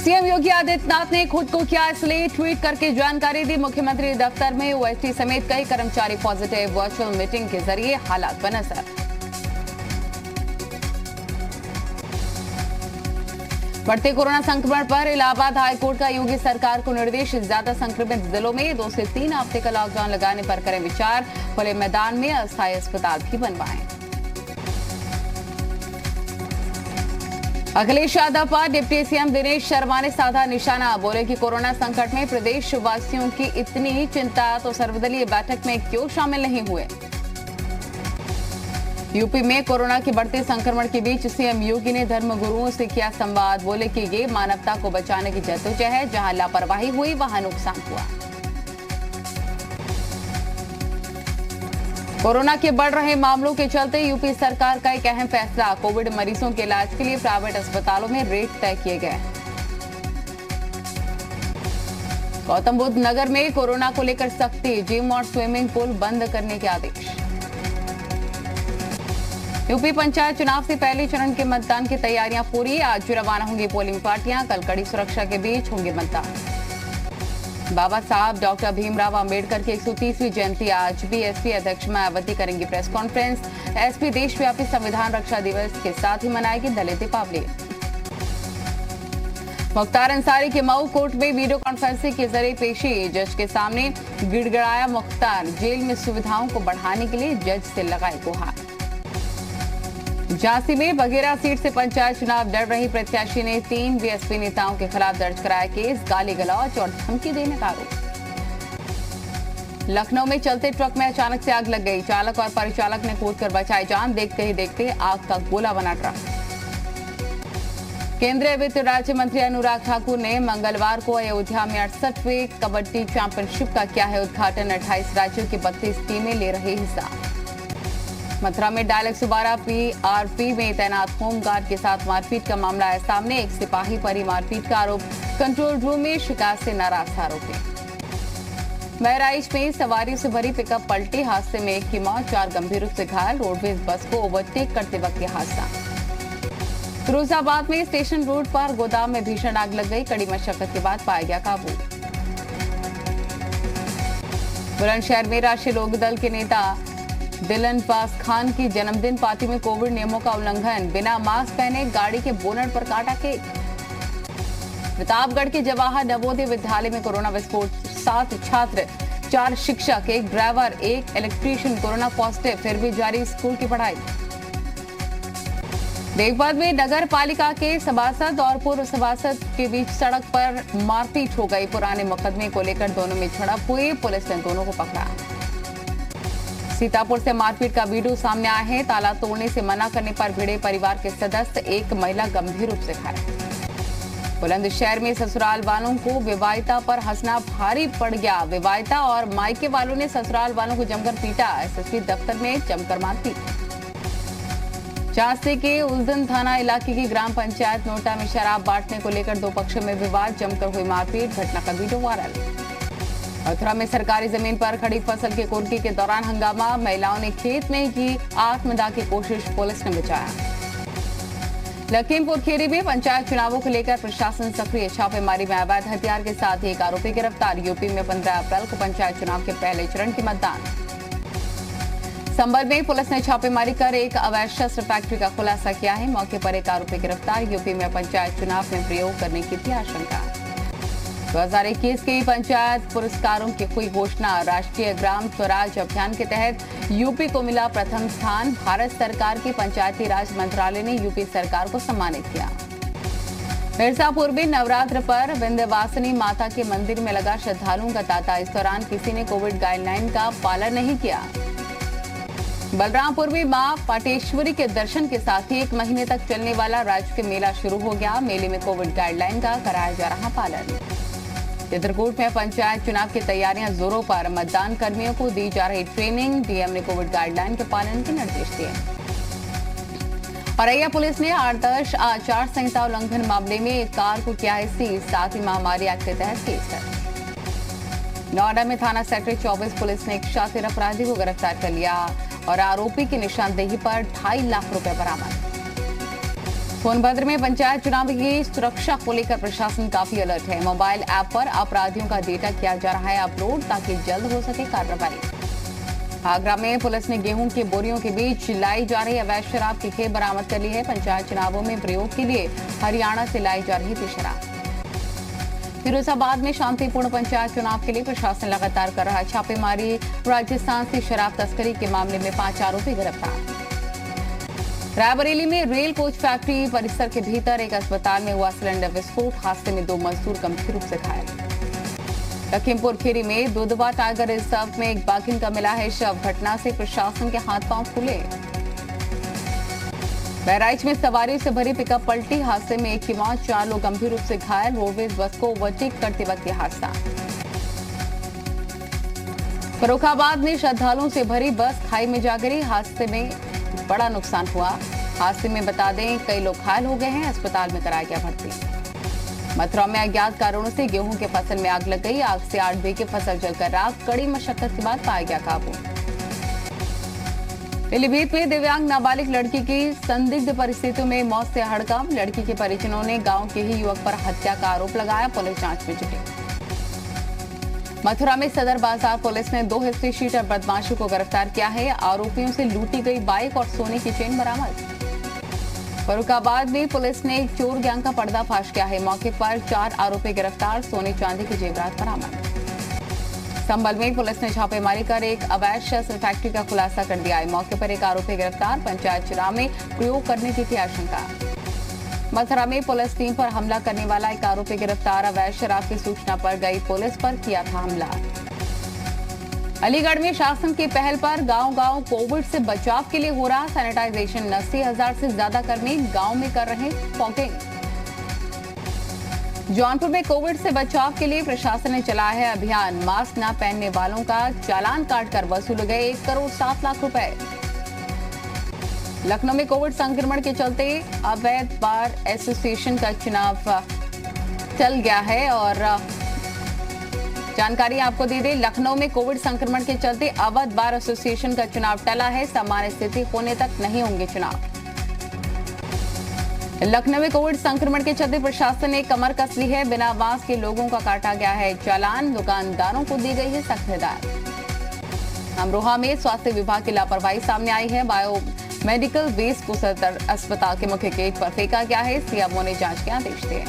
CM Yogi Adityanath ने खुद को किया इसलिए ट्वीट करके जानकारी दी। मुख्यमंत्री दफ्तर में ओएसडी समेत कई कर्मचारी पॉजिटिव, वर्चुअल मीटिंग के जरिए हालात पर नजर। बढ़ते कोरोना संक्रमण पर इलाहाबाद हाईकोर्ट का योगी सरकार को निर्देश, ज्यादा संक्रमित जिलों में 2 से 3 हफ्ते का लॉकडाउन लगाने पर करें विचार। खुले मैदान में अस्थायी अस्पताल भी बनवाएं। अखिलेश यादव पर डिप्टी सीएम दिनेश शर्मा ने साधा निशाना। बोले कि कोरोना संकट में प्रदेश वासियों की इतनी चिंता तो सर्वदलीय बैठक में क्यों शामिल नहीं हुए। यूपी में कोरोना के बढ़ते संक्रमण के बीच सीएम योगी ने धर्मगुरुओं से किया संवाद। बोले कि ये मानवता को बचाने की जद्दोजहद, जहां लापरवाही हुई वहां नुकसान हुआ। कोरोना के बढ़ रहे मामलों के चलते यूपी सरकार का एक अहम फैसला, कोविड मरीजों के इलाज के लिए प्राइवेट अस्पतालों में रेट तय किए गए। गौतम बुद्ध नगर में कोरोना को लेकर सख्ती, जिम और स्विमिंग पूल बंद करने के आदेश। यूपी पंचायत चुनाव से पहले चरण के मतदान की तैयारियां पूरी। आज रवाना होंगी पोलिंग पार्टियां, कल कड़ी सुरक्षा के बीच होंगे मतदान। बाबा साहब डॉक्टर भीमराव अंबेडकर की 130वीं जयंती आज। बीएसपी अध्यक्ष मायावती करेंगी प्रेस कॉन्फ्रेंस। एसपी देशव्यापी संविधान रक्षा दिवस के साथ ही मनाएगी दलित दीपावली। मुख्तार अंसारी के मऊ कोर्ट में वीडियो कॉन्फ्रेंसिंग के जरिए पेशी। जज के सामने गिड़गिड़ाया मुख्तार, जेल में सुविधाओं को बढ़ाने के लिए जज से लगाई गुहार। झांसी में बघेरा सीट से पंचायत चुनाव लड़ रही प्रत्याशी ने 3 बीएसपी नेताओं के खिलाफ दर्ज कराया केस, गाली गलौज और धमकी देने का आरोप। लखनऊ में चलते ट्रक में अचानक से आग लग गई। चालक और परिचालक ने कूदकर बचाई जान। देखते ही देखते आग का गोला बना ट्रक। केंद्रीय वित्त राज्य मंत्री अनुराग ठाकुर ने मंगलवार को अयोध्या में 68वें कबड्डी चैंपियनशिप का किया है उद्घाटन। 28 राज्यों की 32 टीमें ले रही हिस्सा। मथुरा में डायल 112 पीआरपी में तैनात होमगार्ड के साथ मारपीट का मामला है सामने। एक सिपाही पर ही मारपीट का आरोप। कंट्रोल रूम में शिकायत से नाराज था आरोपी। बहराइच में सवारी से भरी पिकअप पलटी, हादसे में एक की मौत, 4 गंभीर रूप से घायल। रोडवेज बस को ओवरटेक करते वक्त यह हादसा। फिरोजाबाद में स्टेशन रोड पर गोदाम में भीषण आग लग गई। कड़ी मशक्कत के बाद पाया गया काबू। बुलंदशहर में राष्ट्रीय लोकदल के नेता दिलनवाज खान की जन्मदिन पार्टी में कोविड नियमों का उल्लंघन। बिना मास्क पहने गाड़ी के बोनट पर काटा केक। प्रतापगढ़ के जवाहर नवोदय विद्यालय में कोरोना विस्फोट, 7 छात्र, 4 शिक्षक, 1 ड्राइवर, 1 इलेक्ट्रीशियन कोरोना पॉजिटिव। फिर भी जारी स्कूल की पढ़ाई। देवबाद में नगर पालिका के सभासद और पूर्व सभासद के बीच सड़क पर मारपीट हो गई। पुराने मुकदमे को लेकर दोनों में झड़प हुई। पुलिस ने दोनों को पकड़ा। सीतापुर से मारपीट का वीडियो सामने आया है। ताला तोड़ने से मना करने पर भिड़े परिवार के सदस्य, 1 महिला गंभीर रूप से घायल। बुलंदशहर में ससुराल वालों को विवाहिता पर हंसना भारी पड़ गया। विवाहिता और मायके वालों ने ससुराल वालों को जमकर पीटा। एसएसपी दफ्तर में जमकर मारपीट। झांसी के उलदन थाना इलाके की ग्राम पंचायत नोटा में शराब बांटने को लेकर 2 पक्षों में विवाद, जमकर हुई मारपीट। घटना का वीडियो वायरल। मथुरा में सरकारी जमीन पर खड़ी फसल की कुर्की के दौरान हंगामा। महिलाओं ने खेत में की आत्मदाह की कोशिश, पुलिस ने बचाया। लखीमपुर खीरी में पंचायत चुनावों को लेकर प्रशासन सक्रिय। छापेमारी में अवैध हथियार के साथ एक आरोपी गिरफ्तार। यूपी में 15 अप्रैल को पंचायत चुनाव के पहले चरण के मतदान। संभल में पुलिस ने छापेमारी कर एक अवैध शस्त्र फैक्ट्री का खुलासा किया है। मौके पर एक आरोपी गिरफ्तार। यूपी में पंचायत चुनाव में प्रयोग करने की थी आशंका। 2021 के पंचायत पुरस्कारों की हुई घोषणा। राष्ट्रीय ग्राम स्वराज अभियान के तहत यूपी को मिला प्रथम स्थान। भारत सरकार के पंचायती राज मंत्रालय ने यूपी सरकार को सम्मानित किया। मिर्जापुर में नवरात्र पर विंध्यवासिनी माता के मंदिर में लगा श्रद्धालुओं का तांता। इस दौरान किसी ने कोविड गाइडलाइन का पालन नहीं किया। बलरामपुर में मां पाटेश्वरी के दर्शन के साथ ही 1 महीने तक चलने वाला राजकीय मेला शुरू हो गया। मेले में कोविड गाइडलाइन का कराया जा रहा पालन। चित्रकूट में पंचायत चुनाव की तैयारियां जोरों पर। मतदान कर्मियों को दी जा रही ट्रेनिंग। डीएम ने कोविड गाइडलाइन के पालन के निर्देश दिए। औरैया पुलिस ने आदर्श आचार संहिता उल्लंघन मामले में एक कार को किया है सीज। साथ ही महामारी एक्ट के तहत केस है। नोएडा में थाना सेक्टर 24 पुलिस ने एक शातिर अपराधी को गिरफ्तार कर लिया और आरोपी की निशानदेही पर 2.5 लाख रुपए बरामद। सोनभद्र में पंचायत चुनाव की सुरक्षा को लेकर प्रशासन काफी अलर्ट है। मोबाइल ऐप पर अपराधियों का डेटा किया जा रहा है अपलोड ताकि जल्द हो सके कार्रवाई। आगरा में पुलिस ने गेहूं की बोरियों के बीच लाई जा रही अवैध शराब की खेप बरामद कर ली है। पंचायत चुनावों में प्रयोग के लिए हरियाणा से लाई जा रही थी शराब। फिरोजाबाद में शांतिपूर्ण पंचायत चुनाव के लिए प्रशासन लगातार कर रहा है छापेमारी। राजस्थान से शराब तस्करी के मामले में 5 आरोपी गिरफ्तार। रायबरेली में रेल कोच फैक्ट्री परिसर के भीतर एक अस्पताल में हुआ सिलेंडर विस्फोट। हादसे में 2 मजदूर गंभीर रूप से घायल। लखीमपुर खीरी में दुधवा टाइगर रिजर्व में एक बाघिन का मिला है शव। घटना से प्रशासन के हाथ पांव फूले। बहराइच में सवारी से भरी पिकअप पलटी। हादसे में एक की मौत, 4 लोग गंभीर रूप से घायल। रोडवेज बस को ओवरटेक करते वक्त यह हादसा। फर्रुखाबाद में श्रद्धालुओं से भरी बस खाई में जा गिरी। हादसे में बड़ा नुकसान हुआ। हादसे में बता दें कई लोग घायल हो गए हैं। अस्पताल में कराया गया भर्ती। मथुरा में अज्ञात कारणों से गेहूं के फसल में आग लग गई। आग से 8 बीघे फसल जलकर राख। कड़ी मशक्कत के बाद पाया गया काबू। पीलीभीत में दिव्यांग नाबालिग लड़की की संदिग्ध परिस्थितियों में मौत से हड़कंप। लड़की के परिजनों ने गांव के ही युवक पर हत्या का आरोप लगाया। पुलिस जांच में जुटी। मथुरा में सदर बाजार पुलिस ने 2 हिस्ट्री शीटर बदमाशों को गिरफ्तार किया है। आरोपियों से लूटी गई बाइक और सोने की चेन बरामद। फर्रुखाबाद में पुलिस ने एक चोर गैंग का पर्दाफाश किया है। मौके पर 4 आरोपी गिरफ्तार। सोने चांदी के जेवरात बरामद। संभल में पुलिस ने छापेमारी कर एक अवैध शस्त्र फैक्ट्री का खुलासा कर दिया है। मौके पर एक आरोपी गिरफ्तार। पंचायत चुनाव में प्रयोग करने की थी आशंका। मथुरा में पुलिस टीम पर हमला करने वाला एक आरोपी गिरफ्तार। अवैध शराब की सूचना पर गई पुलिस पर किया था हमला। अलीगढ़ में शासन की पहल पर गांव-गांव कोविड से बचाव के लिए हो रहा सैनिटाइजेशन। 80,000 से ज्यादा कर्मी गांव में कर रहे फॉगिंग। जौनपुर में कोविड से बचाव के लिए प्रशासन ने चलाया है अभियान। मास्क न पहनने वालों का चालान काटकर वसूले गए 1 करोड़ 7 लाख रुपए। लखनऊ में कोविड संक्रमण के चलते अवैध बार एसोसिएशन का चुनाव चल गया है। और जानकारी आपको दे दें, लखनऊ में कोविड संक्रमण के चलते अवैध बार एसोसिएशन का चुनाव टला है। सामान्य स्थिति होने तक नहीं होंगे चुनाव। लखनऊ में कोविड संक्रमण के चलते प्रशासन ने कमर कस ली है। बिना मास्क के लोगों का काटा गया है चालान। दुकानदारों को दी गई है सख्त हिदायत। अमरोहा में स्वास्थ्य विभाग की लापरवाही सामने आई है। बायो मेडिकल वेस्ट को सदर अस्पताल के मुख्य गेट पर फेंका गया है। सीएमओ ने जांच के आदेश दिए।